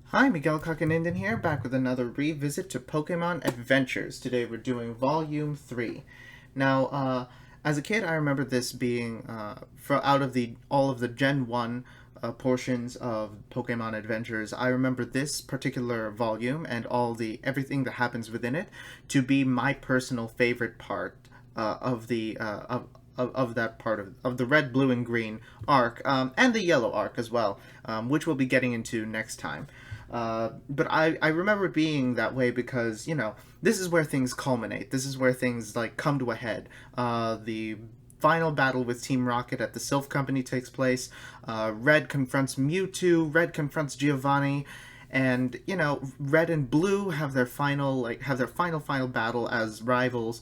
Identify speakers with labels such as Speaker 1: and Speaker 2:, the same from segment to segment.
Speaker 1: Hi, Miguel Kakaninden here, back with another revisit to Pokémon Adventures. Today we're doing Volume 3. Now, as a kid, I remember this being out of the all of the Gen 1 portions of Pokémon Adventures. I remember this particular volume and everything that happens within it to be my personal favorite part of the of that part of the red, blue, and green arc, and the yellow arc as well, which we'll be getting into next time. But I remember it being that way because, this is where things culminate. This is where things, like, come to a head. The final battle with Team Rocket at the Sylph Company takes place. Red confronts Mewtwo. Red confronts Giovanni. And, Red and Blue have their final battle as rivals.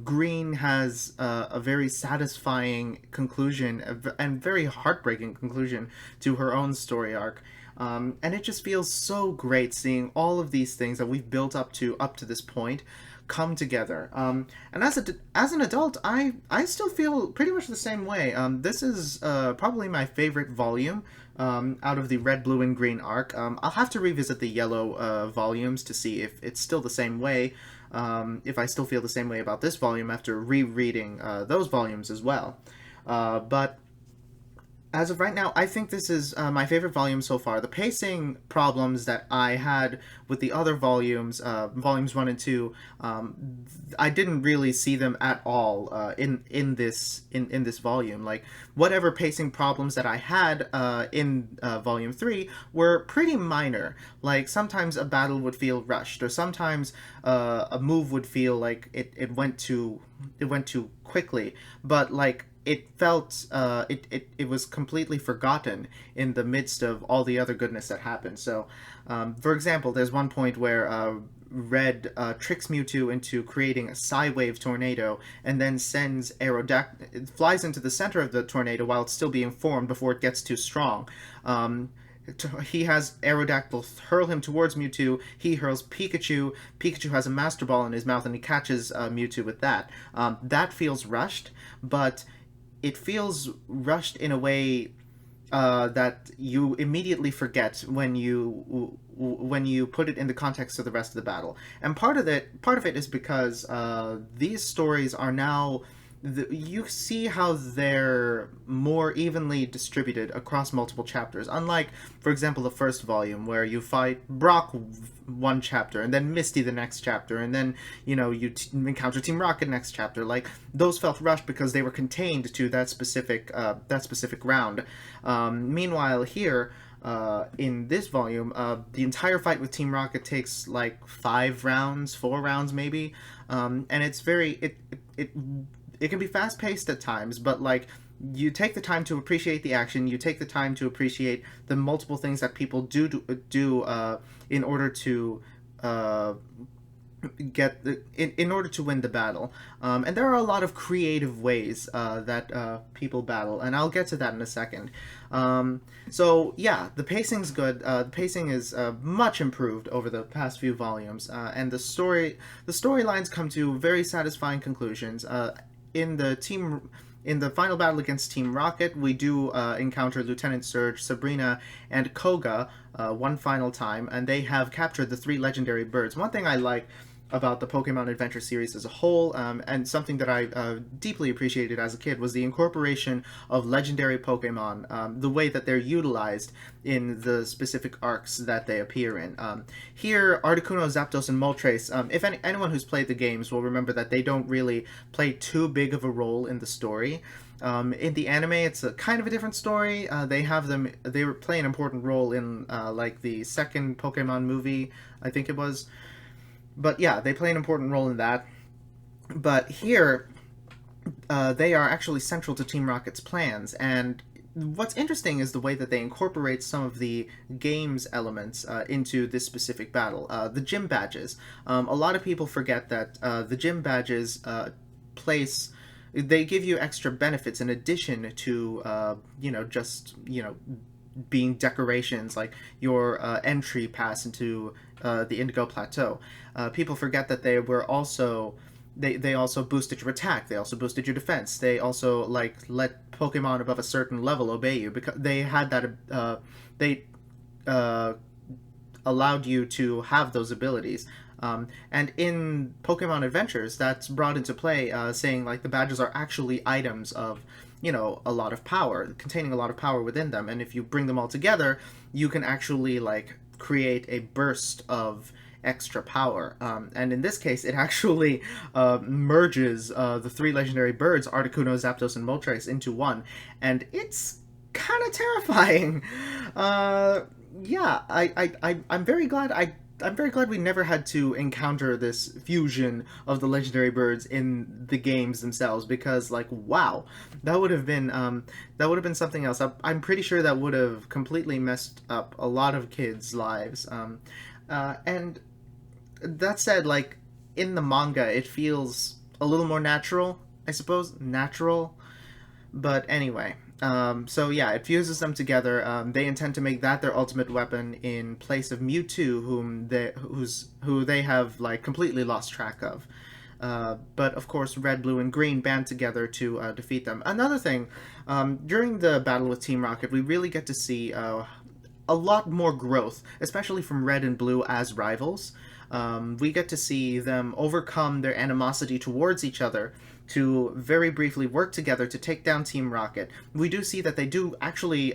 Speaker 1: Green has a very satisfying conclusion and very heartbreaking conclusion to her own story arc. And it just feels so great seeing all of these things that we've built up to this point come together. And as an adult, I still feel pretty much the same way. This is probably my favorite volume out of the red, blue, and green arc. I'll have to revisit the yellow volumes to see if it's still the same way. If I still feel the same way about this volume after rereading those volumes as well. But as of right now, I think this is my favorite volume so far. The pacing problems that I had with the other volumes, volumes 1 and 2, I didn't really see them at all in this volume. Like, whatever pacing problems that I had in volume 3 were pretty minor. Like, sometimes a battle would feel rushed, or sometimes a move would feel like it went too quickly. But, like, it was completely forgotten in the midst of all the other goodness that happened. So, for example, there's one point where Red tricks Mewtwo into creating a Psy-Wave tornado, and then sends it flies into the center of the tornado while it's still being formed before it gets too strong. He has Aerodactyl hurl him towards Mewtwo. He hurls Pikachu. Pikachu has a Master Ball in his mouth, and he catches Mewtwo with that. That feels rushed, but it feels rushed in a way that you immediately forget when you put it in the context of the rest of the battle. And part of it is because these stories are now you see how they're more evenly distributed across multiple chapters. Unlike, for example, the first volume, where you fight Brock one chapter, and then Misty the next chapter, and then you encounter Team Rocket next chapter. Like, those felt rushed because they were contained to that specific round. Meanwhile, here. In this volume, the entire fight with Team Rocket takes like 4 rounds maybe, and it's it can be fast paced at times, but like, you take the time to appreciate the action. You take the time to appreciate the multiple things that people do in order to in order to win the battle. And there are a lot of creative ways that people battle, and I'll get to that in a second. So yeah, the pacing's good. The pacing is much improved over the past few volumes, and the storylines come to very satisfying conclusions. In the final battle against Team Rocket, we do encounter Lieutenant Surge, Sabrina, and Koga one final time, and they have captured the 3 legendary birds. One thing I like about the Pokemon Adventure series as a whole, and something that I deeply appreciated as a kid, was the incorporation of legendary Pokemon, the way that they're utilized in the specific arcs that they appear in. Here, Articuno, Zapdos, and Moltres, if anyone who's played the games will remember that they don't really play too big of a role in the story. In the anime, it's a kind of a different story. They play an important role in like the second Pokemon movie, I think it was. But yeah, they play an important role in that. But here, they are actually central to Team Rocket's plans. And what's interesting is the way that they incorporate some of the game's elements into this specific battle. The gym badges. A lot of people forget that the gym badges place. They give you extra benefits in addition to, being decorations, like your entry pass into the Indigo Plateau. People forget that they also boosted your attack. They also boosted your defense. They also like let Pokemon above a certain level obey you because they had that. They allowed you to have those abilities. And in Pokemon Adventures, that's brought into play, saying like the badges are actually items of, a lot of power, containing a lot of power within them. And if you bring them all together, you can actually like create a burst of extra power. And in this case, it actually merges the three legendary birds, Articuno, Zapdos, and Moltres, into one. And it's kind of terrifying. Yeah, I'm very glad I'm very glad we never had to encounter this fusion of the legendary birds in the games themselves, because like wow, that would have been something else. I'm pretty sure that would have completely messed up a lot of kids' lives. And that said, like in the manga, it feels a little more natural, I suppose. Natural, but anyway, so yeah, it fuses them together. They intend to make that their ultimate weapon in place of Mewtwo, who they have like completely lost track of. But of course, Red, Blue, and Green band together to defeat them. Another thing, during the battle with Team Rocket, we really get to see a lot more growth, especially from Red and Blue as rivals. We get to see them overcome their animosity towards each other to very briefly work together to take down Team Rocket. We do see that they do actually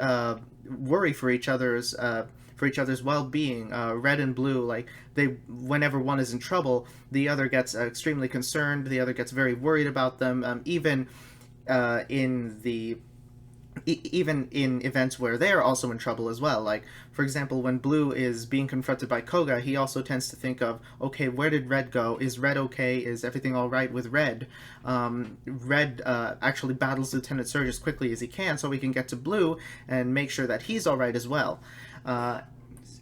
Speaker 1: worry for each other's well-being. Red and Blue, like whenever one is in trouble, the other gets extremely concerned. The other gets very worried about them. Even in events where they are also in trouble as well. Like, for example, when Blue is being confronted by Koga, he also tends to think of, okay, where did Red go? Is Red okay? Is everything all right with Red? Red actually battles Lieutenant Surge as quickly as he can so he can get to Blue and make sure that he's all right as well.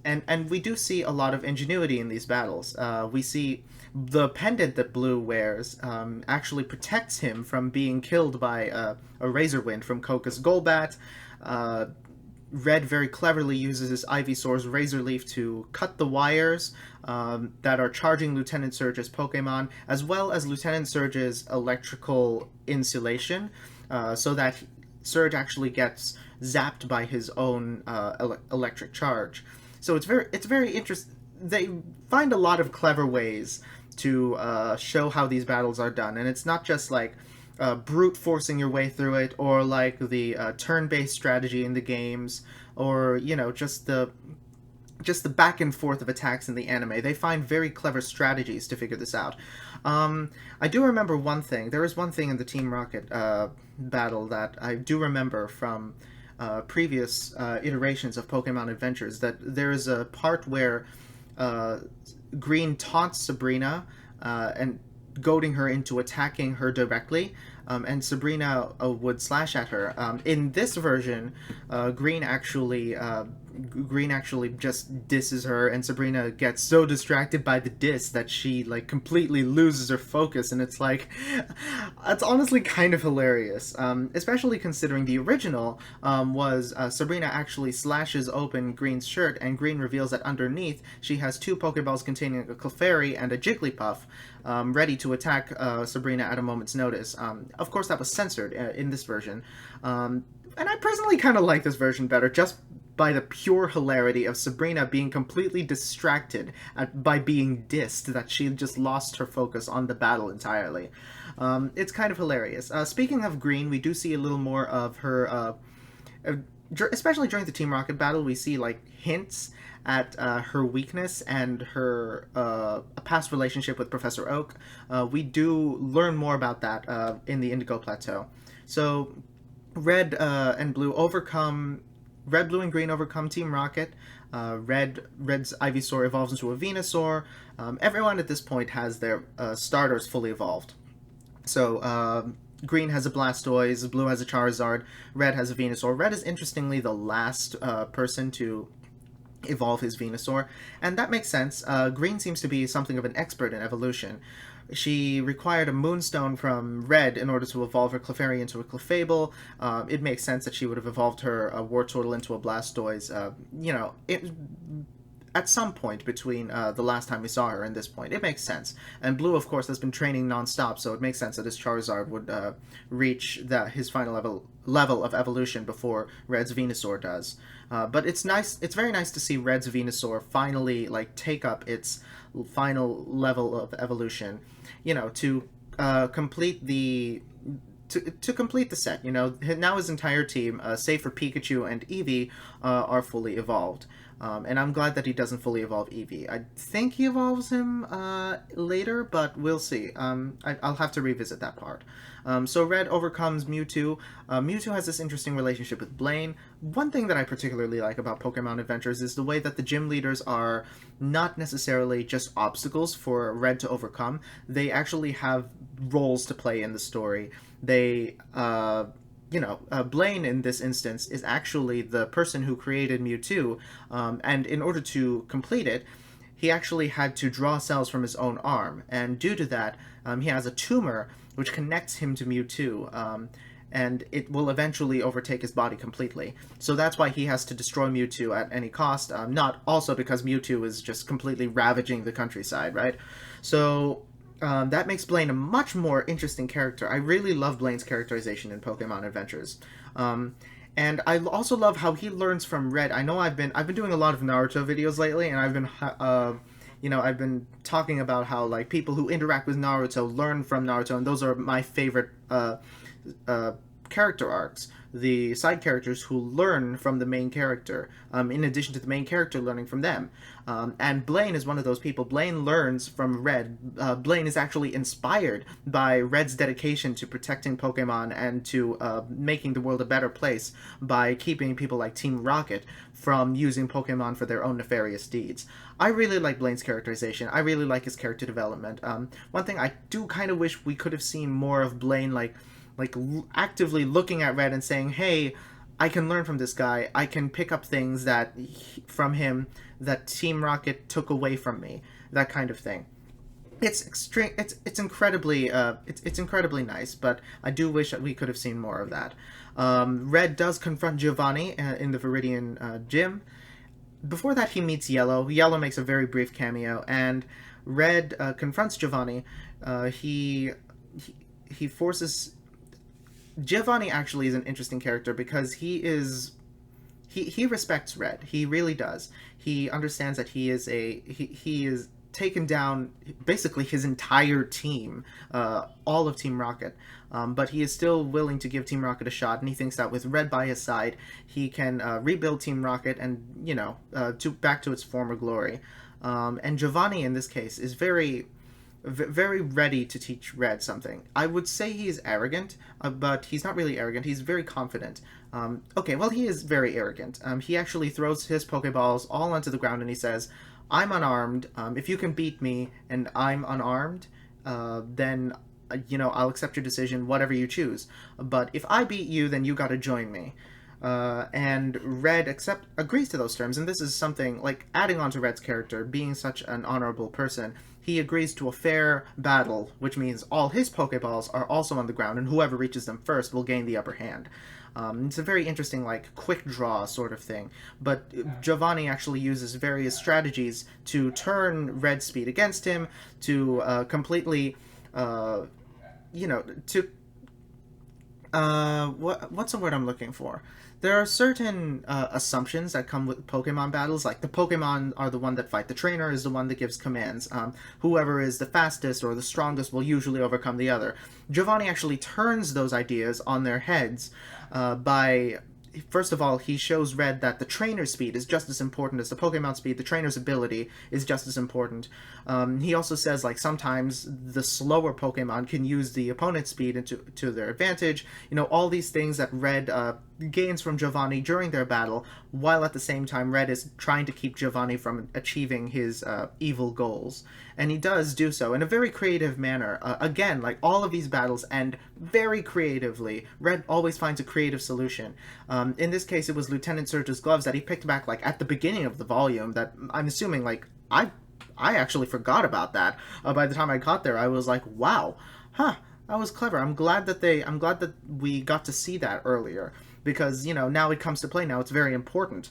Speaker 1: And we do see a lot of ingenuity in these battles. We see the pendant that Blue wears actually protects him from being killed by a Razor Wind from Koga's Golbat. Red very cleverly uses his Ivysaur's Razor Leaf to cut the wires that are charging Lieutenant Surge's Pokemon, as well as Lieutenant Surge's electrical insulation, so that Surge actually gets zapped by his own electric charge. So it's very interesting. They find a lot of clever ways to show how these battles are done, and it's not just like brute forcing your way through it, or like the turn-based strategy in the games, or just the back and forth of attacks in the anime. They find very clever strategies to figure this out. I do remember one thing. There is one thing in the Team Rocket battle that I do remember from previous iterations of Pokemon Adventures, that there is a part where Green taunts Sabrina and goading her into attacking her directly, and Sabrina would slash at her. In this version, Green actually just disses her, and Sabrina gets so distracted by the diss that she like completely loses her focus, and it's like, it's honestly kind of hilarious, especially considering the original was Sabrina actually slashes open Green's shirt, and Green reveals that underneath she has two Pokeballs containing a Clefairy and a Jigglypuff, ready to attack Sabrina at a moment's notice. Of course, that was censored in this version, and I personally kind of like this version better, just by the pure hilarity of Sabrina being completely distracted by being dissed, that she just lost her focus on the battle entirely. It's kind of hilarious. Speaking of Green, we do see a little more of her, especially during the Team Rocket battle. We see like hints at her weakness and her past relationship with Professor Oak. We do learn more about that in the Indigo Plateau. So Red, Blue, and Green overcome Team Rocket. Red's Ivysaur evolves into a Venusaur. Everyone at this point has their starters fully evolved. So Green has a Blastoise, Blue has a Charizard, Red has a Venusaur. Red is interestingly the last person to evolve his Venusaur, and that makes sense. Green seems to be something of an expert in evolution. She required a Moonstone from Red in order to evolve her Clefairy into a Clefable. It makes sense that she would have evolved her Wartortle into a Blastoise. at some point between the last time we saw her and this point. It makes sense. And Blue, of course, has been training nonstop, so it makes sense that his Charizard would reach his final level of evolution before Red's Venusaur does. But it's nice. It's very nice to see Red's Venusaur finally like take up its final level of evolution. To complete the to complete the set. Now his entire team, save for Pikachu and Eevee, are fully evolved. And I'm glad that he doesn't fully evolve Eevee. I think he evolves him later, but we'll see. I'll have to revisit that part. So Red overcomes Mewtwo. Mewtwo has this interesting relationship with Blaine. One thing that I particularly like about Pokemon Adventures is the way that the gym leaders are not necessarily just obstacles for Red to overcome. They actually have roles to play in the story. They, Blaine in this instance is actually the person who created Mewtwo, and in order to complete it, he actually had to draw cells from his own arm, and due to that, he has a tumor which connects him to Mewtwo, and it will eventually overtake his body completely. So that's why he has to destroy Mewtwo at any cost, not also because Mewtwo is just completely ravaging the countryside, right? So that makes Blaine a much more interesting character. I really love Blaine's characterization in Pokemon Adventures. And I also love how he learns from Red. I know I've been doing a lot of Naruto videos lately, and I've been talking about how like people who interact with Naruto learn from Naruto, and those are my favorite character arcs. The side characters who learn from the main character, in addition to the main character learning from them. And Blaine is one of those people. Blaine learns from Red. Blaine is actually inspired by Red's dedication to protecting Pokemon and to making the world a better place by keeping people like Team Rocket from using Pokemon for their own nefarious deeds. I really like Blaine's characterization. I really like his character development. One thing I do kind of wish we could have seen more of Blaine, like actively looking at Red and saying, hey, I can learn from this guy. I can pick up things from him that Team Rocket took away from me. That kind of thing. It's extreme. It's incredibly nice, but I do wish that we could have seen more of that. Red does confront Giovanni in the Viridian gym. Before that, he meets Yellow. Yellow makes a very brief cameo, and Red confronts Giovanni. He forces. Giovanni actually is an interesting character because he respects Red. He really does. He understands that he is taken down basically his entire team, all of Team Rocket. But he is still willing to give Team Rocket a shot, and he thinks that with Red by his side, he can rebuild Team Rocket and back to its former glory. And Giovanni in this case is very ready to teach Red something. I would say he is arrogant, but he's not really arrogant. He's very confident. He is very arrogant. He actually throws his Pokeballs all onto the ground and he says, I'm unarmed. If you can beat me and I'm unarmed, then, I'll accept your decision, whatever you choose. But if I beat you, then you gotta join me. And Red agrees to those terms, and this is something, like, adding on to Red's character, being such an honorable person, he agrees to a fair battle, which means all his Pokeballs are also on the ground, and whoever reaches them first will gain the upper hand. It's a very interesting, like, quick draw sort of thing, but Giovanni actually uses various strategies to turn Red's speed against him, to completely, what's the word I'm looking for? There are certain assumptions that come with Pokemon battles, like the Pokemon are the one that fight, the trainer is the one that gives commands, whoever is the fastest or the strongest will usually overcome the other. Giovanni actually turns those ideas on their heads by... First of all, he shows Red that the trainer's speed is just as important as the Pokemon speed. The trainer's ability is just as important. He also says, like, sometimes the slower Pokemon can use the opponent's speed to their advantage. All these things that Red gains from Giovanni during their battle, while at the same time Red is trying to keep Giovanni from achieving his evil goals. And he does do so in a very creative manner. Again, like all of these battles end very creatively. Red always finds a creative solution. In this case, it was Lieutenant Surge's gloves that he picked back like at the beginning of the volume that I'm assuming like I actually forgot about that. By the time I got there, I was like, wow, that was clever. I'm glad that we got to see that earlier because, now it comes to play now. It's very important.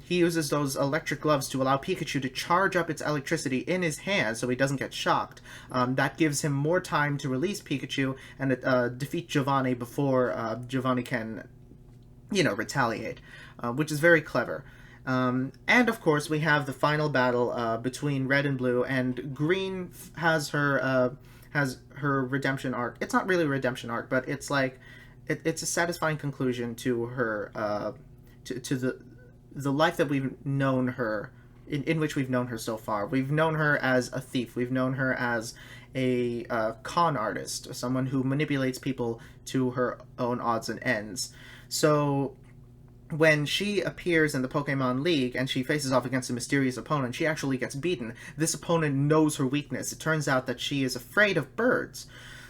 Speaker 1: He uses those electric gloves to allow Pikachu to charge up its electricity in his hand so he doesn't get shocked. That gives him more time to release Pikachu and defeat Giovanni before Giovanni can, retaliate, which is very clever. And of course, we have the final battle between Red and Blue, and Green has her redemption arc. It's not really a redemption arc, but it's like it's a satisfying conclusion to her to the life that we've known her in which we've known her so far. We've known her as a thief. We've known her as a con artist, someone who manipulates people to her own odds and ends. So when she appears in the Pokemon League and she faces off against a mysterious opponent, she actually gets beaten. This opponent knows her weakness. It turns out that she is afraid of birds.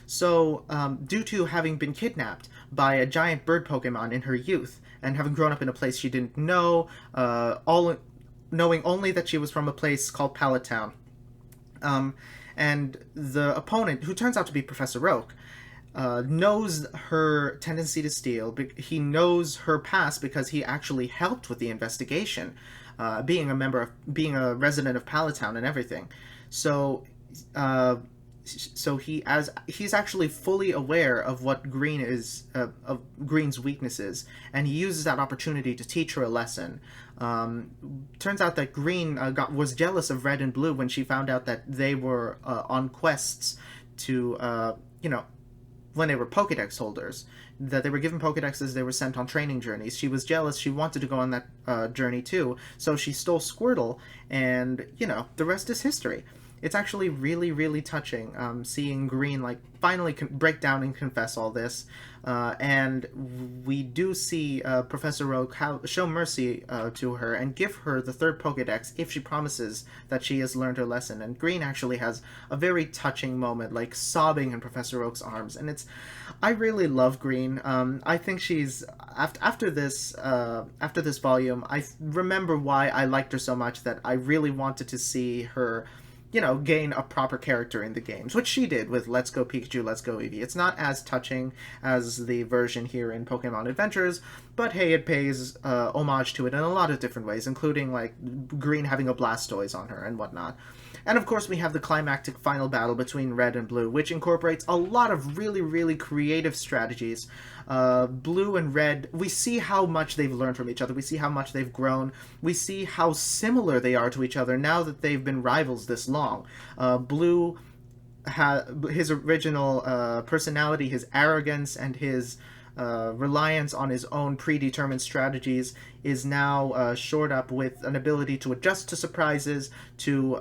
Speaker 1: So, due to having been kidnapped by a giant bird Pokemon in her youth, and having grown up in a place she didn't know, knowing only that she was from a place called Pallet Town, and the opponent, who turns out to be Professor Oak, knows her tendency to steal. He knows her past because he actually helped with the investigation, being a resident of Pallet Town and everything. So he's actually fully aware of what Green is of Green's weaknesses, and he uses that opportunity to teach her a lesson. Turns out that Green was jealous of Red and Blue when she found out that they were on quests to when they were Pokédex holders, that they were given Pokédexes, they were sent on training journeys. She was jealous. She wanted to go on that journey too, so she stole Squirtle, and the rest is history. It's actually really, really touching seeing Green finally break down and confess all this, and we do see Professor Oak show mercy to her and give her the third Pokédex if she promises that she has learned her lesson. And Green actually has a very touching moment, sobbing in Professor Oak's arms, and I really love Green. I think she's after this volume, I remember why I liked her so much, that I really wanted to see her gain a proper character in the games, which she did with Let's Go Pikachu, Let's Go Eevee. It's not as touching as the version here in Pokémon Adventures, but hey, it pays homage to it in a lot of different ways, including Green having a Blastoise on her and whatnot. And of course we have the climactic final battle between Red and Blue, which incorporates a lot of really, really creative strategies. Blue and Red, we see how much they've learned from each other. We see how much they've grown. We see how similar they are to each other now that they've been rivals this long. Blue, his original personality, his arrogance, and his reliance on his own predetermined strategies is now shored up with an ability to adjust to surprises, to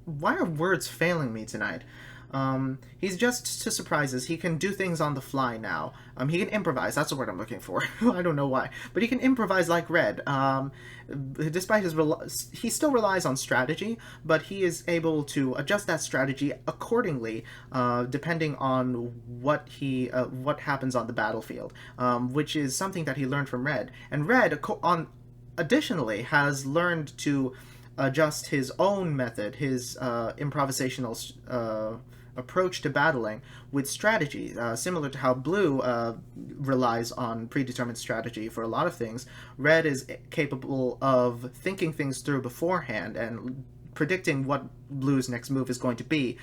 Speaker 1: why are words failing me tonight? He's just to surprises. He can do things on the fly now. He can improvise. That's the word I'm looking for. I don't know why. But he can improvise like Red. Despite he still relies on strategy, but he is able to adjust that strategy accordingly, depending on what happens on the battlefield, which is something that he learned from Red. And Red, additionally, has learned to adjust his own method, his improvisational approach to battling with strategy, similar to how Blue relies on predetermined strategy for a lot of things. Red is capable of thinking things through beforehand and predicting what Blue's next move is going to be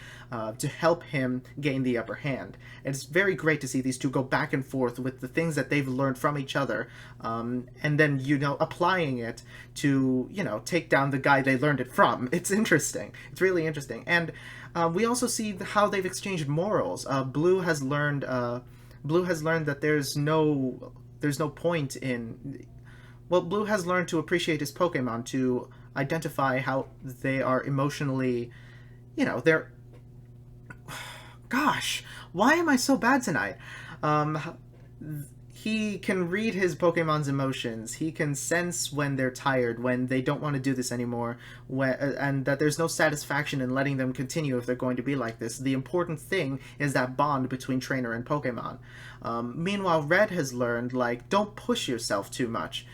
Speaker 1: to help him gain the upper hand. And it's very great to see these two go back and forth with the things that they've learned from each other, and then applying it to take down the guy they learned it from. It's interesting. It's really interesting. And we also see how they've exchanged morals. Blue has learned that there's no point in... Well, Blue has learned to appreciate his Pokemon, to identify how they are emotionally, they're... Gosh, why am I so bad tonight? He can read his Pokemon's emotions. He can sense when they're tired, when they don't want to do this anymore, and that there's no satisfaction in letting them continue if they're going to be like this. The important thing is that bond between trainer and Pokemon. Meanwhile, Red has learned, don't push yourself too much.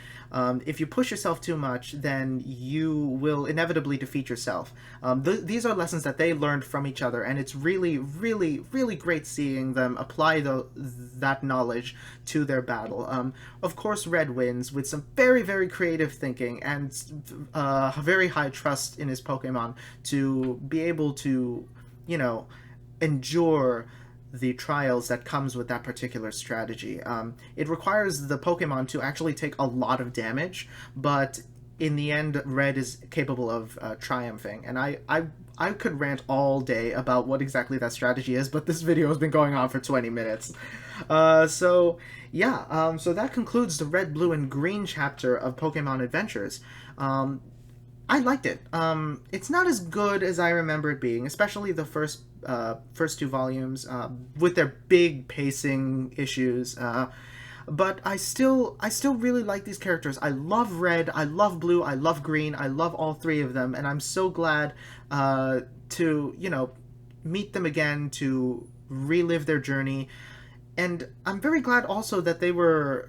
Speaker 1: If you push yourself too much, then you will inevitably defeat yourself. These are lessons that they learned from each other, and it's really, really, really great seeing them apply that knowledge to their battle. Of course, Red wins with some very, very creative thinking and very high trust in his Pokemon to be able to, endure the trials that comes with that particular strategy. It requires the Pokemon to actually take a lot of damage, but in the end, Red is capable of triumphing. And I could rant all day about what exactly that strategy is, but this video has been going on for 20 minutes. So that concludes the Red, Blue, and Green chapter of Pokemon Adventures. I liked it. It's not as good as I remember it being, especially the first two volumes with their big pacing issues. But I still really like these characters. I love Red, I love Blue, I love Green, I love all three of them, and I'm so glad to meet them again, to relive their journey. And I'm very glad also that they were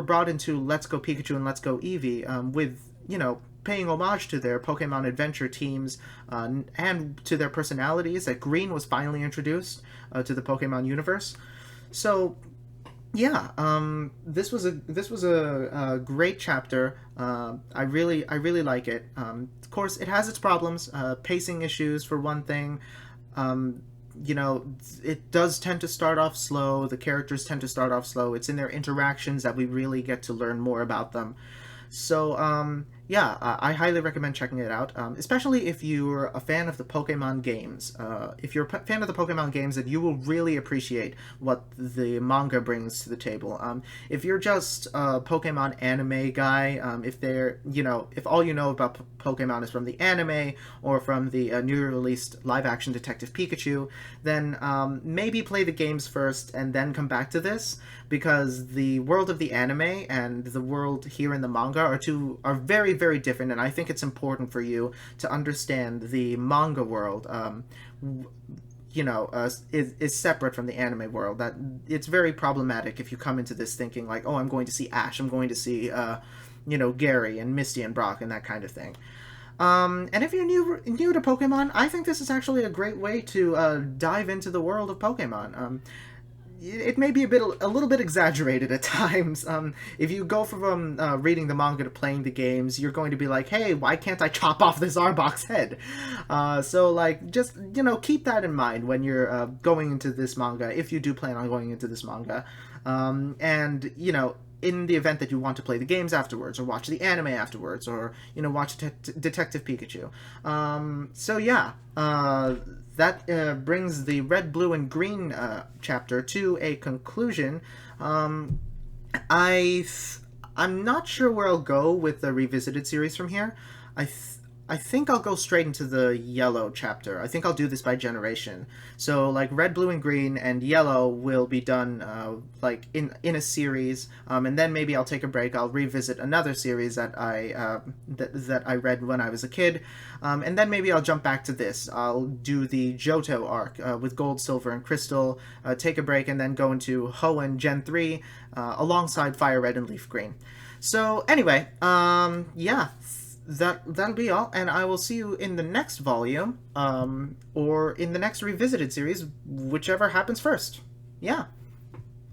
Speaker 1: brought into Let's Go Pikachu and Let's Go Eevee with paying homage to their Pokemon Adventure teams and to their personalities. That Green was finally introduced to the Pokemon universe. So yeah, this was a great chapter. I really like it. Of course, it has its problems. Pacing issues for one thing. It does tend to start off slow. The characters tend to start off slow. It's in their interactions that we really get to learn more about them. So, I highly recommend checking it out, especially if you're a fan of the Pokemon games. If you're a fan of the Pokemon games, then you will really appreciate what the manga brings to the table. If you're just a Pokemon anime guy, if all you know about Pokemon is from the anime or from the newly released live-action Detective Pikachu, then maybe play the games first and then come back to this, because the world of the anime and the world here in the manga are very, very different, and I think it's important for you to understand the manga world is separate from the anime world. That it's very problematic if you come into this thinking like, oh, I'm going to see Ash, I'm going to see Gary and Misty and Brock and that kind of thing. And if you're new to Pokemon, I think this is actually a great way to dive into the world of Pokemon. It may be a little bit exaggerated at times. If you go from reading the manga to playing the games, you're going to be like, hey, why can't I chop off this Arbok's head? Just keep that in mind when you're going into this manga, if you do plan on going into this manga. In the event that you want to play the games afterwards, or watch the anime afterwards, or watch Detective Pikachu. That brings the Red, Blue, and Green chapter to a conclusion. I'm not sure where I'll go with the revisited series from here. I think I'll go straight into the Yellow chapter. I think I'll do this by generation. So, Red, Blue, and Green and Yellow will be done, in a series, and then maybe I'll take a break. I'll revisit another series that I read when I was a kid, and then maybe I'll jump back to this. I'll do the Johto arc, with Gold, Silver, and Crystal, take a break, and then go into Hoenn Gen 3, alongside Fire Red and Leaf Green. So, anyway, that'll be all, and I will see you in the next volume, or in the next revisited series, whichever happens first. Yeah.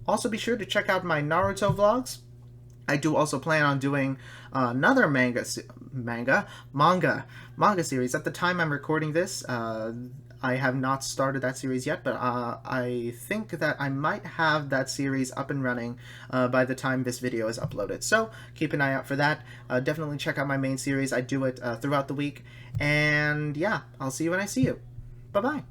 Speaker 1: Also be sure to check out my Naruto vlogs. I do also plan on doing another manga series. At the time I'm recording this, I have not started that series yet, but I think that I might have that series up and running by the time this video is uploaded. So keep an eye out for that. Definitely check out my main series. I do it throughout the week. And yeah, I'll see you when I see you. Bye-bye.